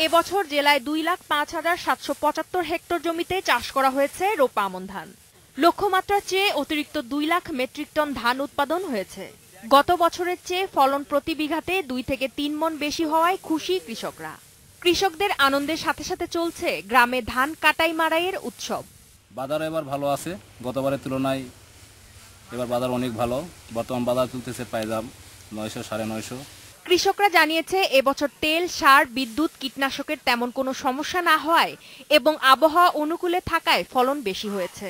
এবছর জেলায় 2,05,775 হেক্টর জমিতে চাষ করা হয়েছে রোপা আমন ধান। লক্ষ্যমাত্রার চেয়ে অতিরিক্ত 2 লাখ মেট্রিক টন ধান উৎপাদন হয়েছে। গত বছরের চেয়ে ফলন প্রতি বিঘাতে 2 থেকে 3 মণ বেশি হওয়ায় খুশি কৃষকরা। কৃষকদের আনন্দের সাথে সাথে চলছে গ্রামে ধান কাটাই মাড়াইয়ের উৎসব। বাজার এবার ভালো আছে, গতবারের তুলনায় এবার বাজার অনেক ভালো। বর্তমান বাজার চলতেছে পাইজাম 900 950। কৃষকরা জানিয়েছে এবছর তেল, সার, বিদ্যুৎ, কীটনাশকের তেমন কোনো সমস্যা না হওয়ায় এবং আবহাওয়া অনুকূলে থাকায় ফলন বেশি হয়েছে।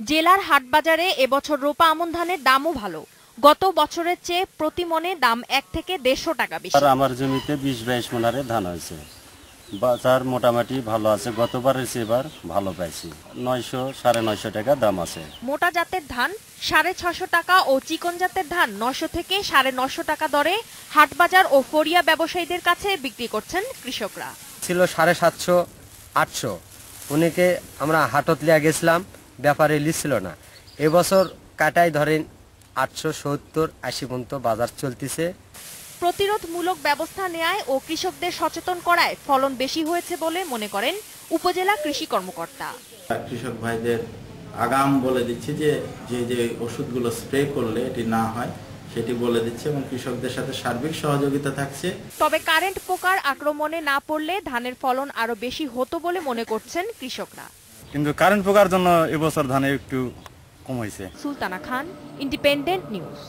জেলার হাটবাজারে এবছর রোপা আমন ধানের দামও ভালো। গত বছরের চেয়ে প্রতি মণে দাম 1 থেকে 150 টাকা বেশি। আমার জমিতে 20-22 মণ হারে ধান হয়েছে। বাজার মোটামুটি ভালো আছে, গতবারের চেয়ে এবার ভালো পাইছি। 900 950 টাকা দাম আছে। মোটা জাতের ধান 650 টাকা ও চিকন জাতের ধান 900 থেকে 950 টাকা দরে হাটবাজার ও ফরিয়া ব্যবসায়ীদের কাছে বিক্রি করছেন কৃষকরা। ছিল 750 800, উনিকে আমরা হাটত লিয়া গেছিলাম, ব্যাপারে লিছিল না। এবছর কাটাই ধরেন 870-80 পর্যন্ত বাজার চলতেছে। প্রতিরোধমূলক ব্যবস্থা নেয় ও কৃষকদের সচেতন করায় ফলন বেশি হয়েছে বলে মনে করেন উপজেলা কৃষি কর্মকর্তা। কৃষক ভাইদের আগাম বলে দিচ্ছে যে যে ওষুধগুলো স্প্রে করলে এটি না হয় সেটি বলে দিচ্ছে এবং কৃষকদের সাথে সার্বিক সহযোগিতা থাকছে। তবে কারেন্ট পোকার আক্রমণে না পড়লে ধানের ফলন আরো বেশি হতো বলে মনে করছেন কৃষকরা। কিন্তু কারেন্ট পোকার জন্য এবছর ধানে একটু কম হয়েছে। সুলতানা খান, ইন্ডিপেন্ডেন্ট নিউজ।